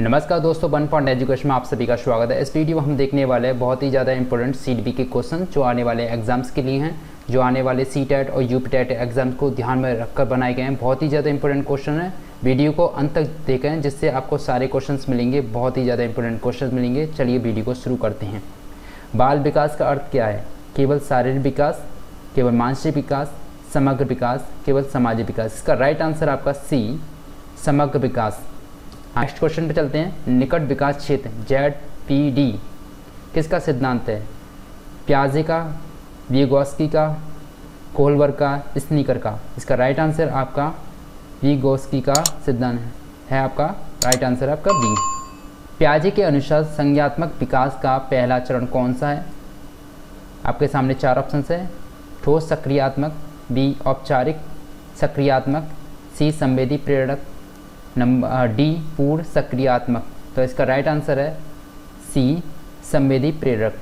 नमस्कार दोस्तों, one point education में आप सभी का स्वागत है। इस वीडियो में हम देखने वाले हैं बहुत ही ज़्यादा इंपॉर्टेंट सीडीपी के क्वेश्चन जो आने वाले एग्जाम्स के लिए हैं, जो आने वाले सीटेट और यूपीटेट एग्जाम्स को ध्यान में रखकर बनाए गए हैं। बहुत ही ज़्यादा इंपॉर्टेंट क्वेश्चन है। वीडियो को अंत तक देखें जिससे आपको सारे क्वेश्चन मिलेंगे, बहुत ही ज़्यादा इंपॉर्टेंट क्वेश्चन मिलेंगे। चलिए वीडियो को शुरू करते हैं। बाल विकास का अर्थ क्या है? केवल शारीरिक विकास, केवल मानसिक विकास, समग्र विकास, केवल सामाजिक विकास। इसका राइट आंसर आपका सी, समग्र विकास। नेक्स्ट क्वेश्चन पे चलते हैं। निकट विकास क्षेत्र ZPD किसका सिद्धांत है? प्याजे का, वीगोस्की का, कोहलबर्ग का, स्नीकर का। इसका राइट आंसर आपका वीगोस्की का सिद्धांत है आपका राइट आंसर आपका बी। प्याजे के अनुसार संज्ञात्मक विकास का पहला चरण कौन सा है? आपके सामने चार ऑप्शन है। ठोस सक्रियात्मक, बी औपचारिक सक्रियात्मक, सी संवेदी प्रेरक, नंबर डी पूर्ण सक्रियात्मक। तो इसका राइट आंसर है सी, संवेदी प्रेरक।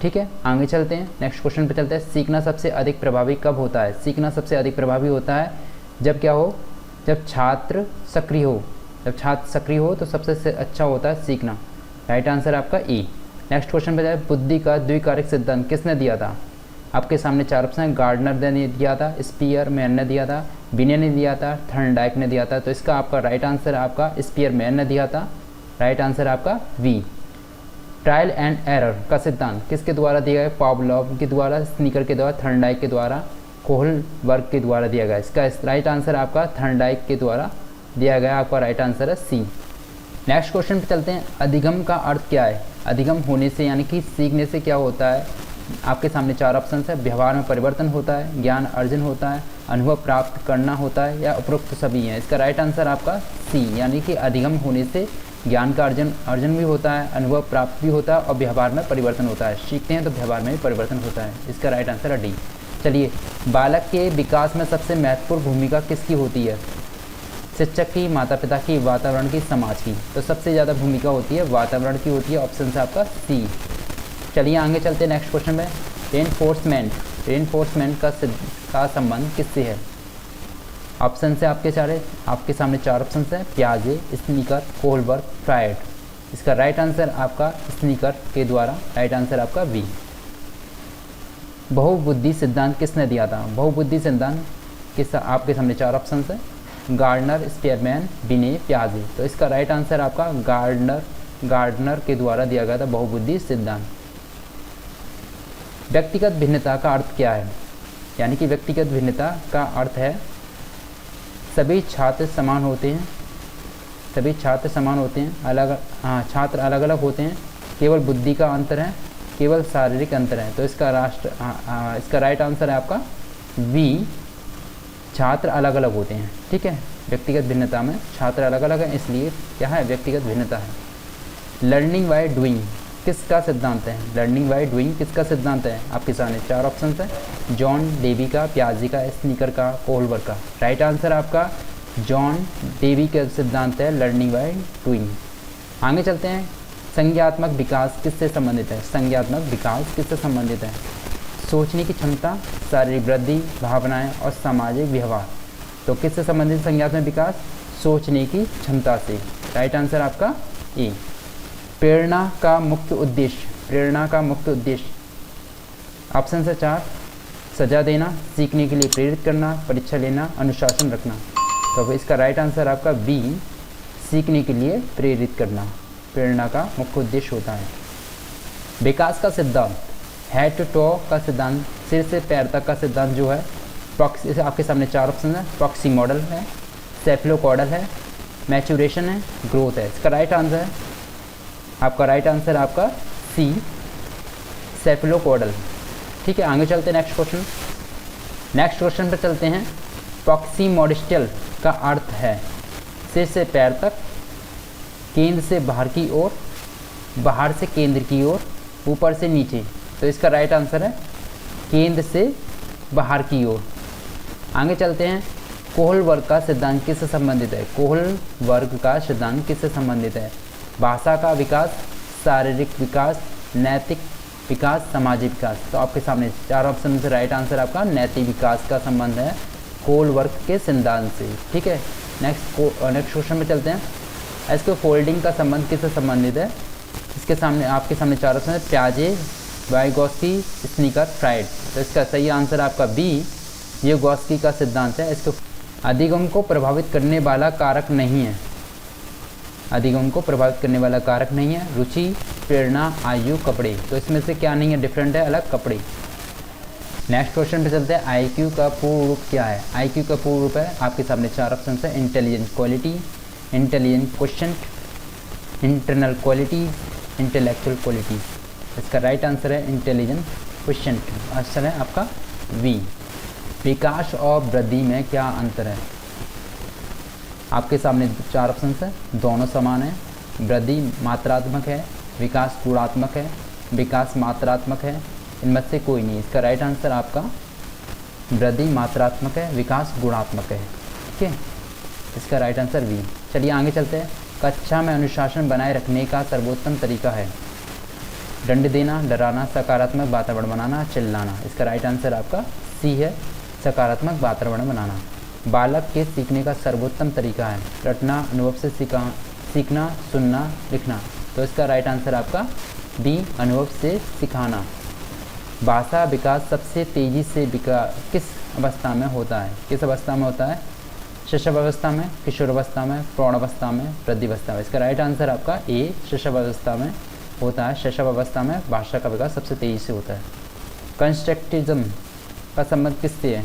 ठीक है, आगे चलते हैं। नेक्स्ट क्वेश्चन पे चलते हैं। सीखना सबसे अधिक प्रभावी कब होता है? सीखना सबसे अधिक प्रभावी होता है जब क्या हो? जब छात्र सक्रिय हो। जब छात्र सक्रिय हो तो सबसे अच्छा होता है सीखना। राइट आंसर आपका ई। नेक्स्ट क्वेश्चन पे जाए। बुद्धि का द्विकारक सिद्धांत किसने दिया था? आपके सामने चार ऑप्शन है। गार्डनर ने दिया था, स्पीयरमैन ने दिया था, बिने ने दिया था, थर्नडाइक ने दिया था। तो इसका आपका राइट आंसर आपका स्पीयरमैन ने दिया था। राइट आंसर आपका वी। ट्रायल एंड एरर का सिद्धांत किसके द्वारा दिया गया? पावलोव के द्वारा, स्नीकर के द्वारा, थर्नडाइक के द्वारा, कोहलबर्ग के द्वारा दिया गया। इसका राइट आंसर आपका थर्नडाइक के द्वारा दिया गया। आपका राइट आंसर है सी। नेक्स्ट क्वेश्चन पे चलते हैं। अधिगम का अर्थ क्या है? अधिगम होने से यानी कि सीखने से क्या होता है? आपके सामने चार ऑप्शन है। व्यवहार में परिवर्तन होता है, ज्ञान अर्जन होता है, अनुभव प्राप्त करना होता है, या उपरोक्त सभी है। इसका राइट आंसर आपका सी, यानी कि अधिगम होने से ज्ञान का अर्जन भी होता है, अनुभव प्राप्त भी होता है और व्यवहार में परिवर्तन होता है। सीखते हैं तो व्यवहार में भी परिवर्तन होता है। इसका राइट आंसर है डी। चलिए, बालक के विकास में सबसे महत्वपूर्ण भूमिका किसकी होती है? शिक्षक की, माता पिता की, वातावरण की, समाज की। तो सबसे ज़्यादा भूमिका होती है वातावरण की होती है। ऑप्शन है आपका सी। चलिए आगे चलते हैं। नेक्स्ट क्वेश्चन में रेनफोर्समेंट का संबंध किससे है? ऑप्शन से आपके सामने चार ऑप्शन है। प्याजे, स्नीकर, कोहलबर्ग, फ्रायड। इसका राइट आंसर आपका स्नीकर के द्वारा। राइट आंसर आपका बी। बहुबुद्धि सिद्धांत किसने दिया था? बहुबुद्धि सिद्धांत किस आपके सामने चार ऑप्शन है। गार्डनर, स्पीयरमैन, बिने, प्याजे। तो इसका राइट आंसर आपका गार्डनर के द्वारा दिया गया था बहुबुद्धि सिद्धांत। व्यक्तिगत भिन्नता का अर्थ क्या है? यानी कि व्यक्तिगत भिन्नता का अर्थ है सभी छात्र समान होते हैं, सभी छात्र समान होते हैं, छात्र अलग अलग होते हैं, केवल बुद्धि का अंतर है, केवल शारीरिक अंतर है। तो इसका राइट आंसर है आपका बी, छात्र अलग अलग होते हैं। ठीक है, व्यक्तिगत भिन्नता में छात्र अलग अलग हैं, इसलिए क्या है? व्यक्तिगत भिन्नता है। लर्निंग बाय डूइंग किसका सिद्धांत है? लर्निंग बाय डूइंग किसका सिद्धांत है? आपके सामने चार ऑप्शन है। जॉन डेवी का, प्याजे का, स्नीकर का, कोहलबर्ग का। राइट आंसर आपका जॉन डेवी का सिद्धांत है लर्निंग बाय डूइंग। आगे चलते हैं। संज्ञात्मक विकास किससे संबंधित है? संज्ञात्मक विकास किससे संबंधित है? सोचने की क्षमता, शारीरिक वृद्धि, भावनाएं और सामाजिक व्यवहार। तो किससे संबंधित संज्ञात्मक विकास? सोचने की क्षमता से। राइट आंसर आपका ए। प्रेरणा का मुख्य उद्देश्य, प्रेरणा का मुख्य उद्देश्य। ऑप्शन है चार। सजा देना, सीखने के लिए प्रेरित करना, परीक्षा लेना, अनुशासन रखना। तो इसका राइट आंसर आपका बी, सीखने के लिए प्रेरित करना प्रेरणा का मुख्य उद्देश्य होता है। विकास का सिद्धांत, हेड टू टो का सिद्धांत, सिर से पैर तक का सिद्धांत जो है, आपके सामने चार ऑप्शन है। प्रॉक्सी मॉडल है, सेफलोकॉर्डल है, मैचुरेशन है, ग्रोथ है। इसका राइट आंसर है आपका राइट आंसर आपका सी, सेफलोकॉर्डल। ठीक है, आगे चलते हैं। नेक्स्ट क्वेश्चन पर चलते हैं। प्रॉक्सीमोडिस्टल का अर्थ है सिर से पैर तक, केंद्र से बाहर की ओर, बाहर से केंद्र की ओर, ऊपर से नीचे। तो इसका राइट आंसर है केंद्र से बाहर की ओर। आगे चलते हैं। कोहलबर्ग का सिद्धांत किससे संबंधित है? कोहलबर्ग का सिद्धांत किससे संबंधित है? भाषा का विकास, शारीरिक विकास, नैतिक विकास, सामाजिक विकास। तो आपके सामने चार ऑप्शन से राइट आंसर आपका नैतिक विकास का संबंध है कोहलबर्ग के सिद्धांत से। ठीक है, नेक्स्ट क्वेश्चन में चलते हैं। इसके फोल्डिंग का संबंध किससे संबंधित है? इसके सामने आपके सामने चार ऑप्शन है, प्याजे, वाइगोस्की, स्नीकर, फ्राइड। तो इसका सही आंसर आपका बी, ये गोस्की का सिद्धांत है। इसको अधिगम को प्रभावित करने वाला कारक नहीं है, अधिगम को प्रभावित करने वाला कारक नहीं है। रुचि, प्रेरणा, आयु, कपड़े। तो इसमें से क्या नहीं है, डिफरेंट है, अलग कपड़े। नेक्स्ट क्वेश्चन पे चलते हैं। आईक्यू का पूर्ण रूप क्या है? आईक्यू का पूर्ण रूप है, आपके सामने चार ऑप्शन है, intelligent quality, intelligent question, internal quality, intellectual quality. इसका राइट आंसर है इंटेलिजेंट क्वेश्चन। आंसर है आपका वी। विकास और वृद्धि में क्या अंतर है? आपके सामने चार ऑप्शन है, दोनों समान है। वृद्धि मात्रात्मक है, विकास गुणात्मक है, विकास मात्रात्मक है, इनमें से कोई नहीं। इसका राइट आंसर आपका वृद्धि मात्रात्मक है, विकास गुणात्मक है। ठीक है, इसका राइट आंसर वी। चलिए आगे चलते हैं। कक्षा में अनुशासन बनाए रखने का सर्वोत्तम तरीका है? दंड देना, डराना, सकारात्मक वातावरण बनाना, चिल्लाना। इसका राइट आंसर आपका सी है, सकारात्मक वातावरण बनाना। बालक के सीखने का सर्वोत्तम तरीका है? रटना, अनुभव से सीखना, सुनना, लिखना। तो इसका राइट आंसर आपका डी, अनुभव से सिखाना। भाषा विकास सबसे तेज़ी से किस अवस्था में होता है? किस अवस्था में होता है? शैशवावस्था में, किशोरावस्था में, प्रौढ़ावस्था में, वृद्धावस्था में। इसका राइट आंसर आपका ए, शैशवावस्था में होता है। शैशवावस्था में भाषा का विकास सबसे तेज़ी से होता है। कंस्ट्रक्टिज्म का संबंध किससे है?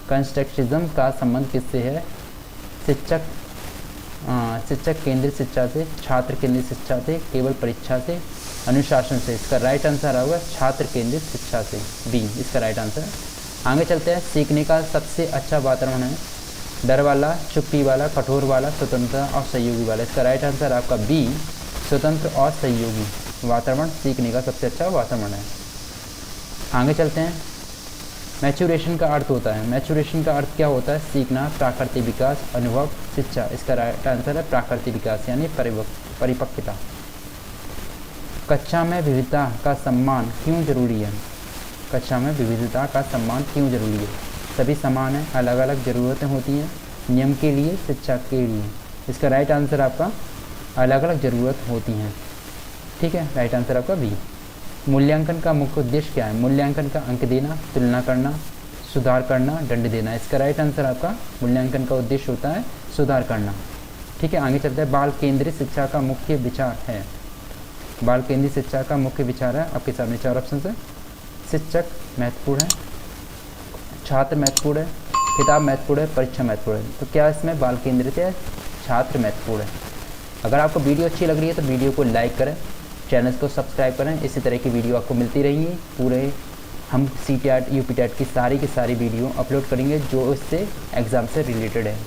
कंस्ट्रक्टिज्म का संबंध किससे है? शिक्षक केंद्रित शिक्षा से, छात्र केंद्रित शिक्षा से, केवल परीक्षा से, अनुशासन से। इसका राइट आंसर होगा छात्र केंद्रित शिक्षा से, बी इसका राइट आंसर है। आगे चलते हैं। सीखने का सबसे अच्छा वातावरण है? डर वाला, चुप्पी वाला, कठोर वाला, स्वतंत्र और सहयोगी वाला। इसका राइट आंसर आपका बी, स्वतंत्र और सहयोगी वातावरण सीखने का सबसे अच्छा वातावरण है। आगे चलते हैं। मैच्योरेशन का अर्थ होता है? मैच्योरेशन का अर्थ क्या होता है? सीखना, प्राकृतिक विकास, अनुभव, शिक्षा। इसका राइट आंसर है प्राकृतिक विकास यानी परिपक्वता। कक्षा में विविधता का सम्मान क्यों जरूरी है? कक्षा में विविधता का सम्मान क्यों जरूरी है? सभी समान हैं, अलग अलग ज़रूरतें होती हैं, नियम के लिए, शिक्षा के लिए। इसका राइट आंसर आपका अलग अलग ज़रूरत होती हैं। ठीक है, राइट आंसर आपका बी। मूल्यांकन का मुख्य उद्देश्य क्या है? मूल्यांकन का अंक देना, तुलना करना, सुधार करना, दंड देना। इसका राइट आंसर आपका मूल्यांकन का उद्देश्य होता है सुधार करना। ठीक है, आगे चलते हैं। बाल केंद्रित शिक्षा का मुख्य विचार है? बाल केंद्रित शिक्षा का मुख्य विचार है, आपके सामने चार ऑप्शन है। शिक्षक महत्वपूर्ण है, छात्र महत्वपूर्ण है, किताब महत्वपूर्ण है, परीक्षा महत्वपूर्ण है। तो क्या इसमें बाल केंद्रित है? छात्र महत्वपूर्ण है। अगर आपको वीडियो अच्छी लग रही है तो वीडियो को लाइक करें, चैनल को सब्सक्राइब करें। इसी तरह की वीडियो आपको मिलती रहेंगी। पूरे हम CTET, UPTET की सारी वीडियो अपलोड करेंगे जो इससे एग्ज़ाम से रिलेटेड है।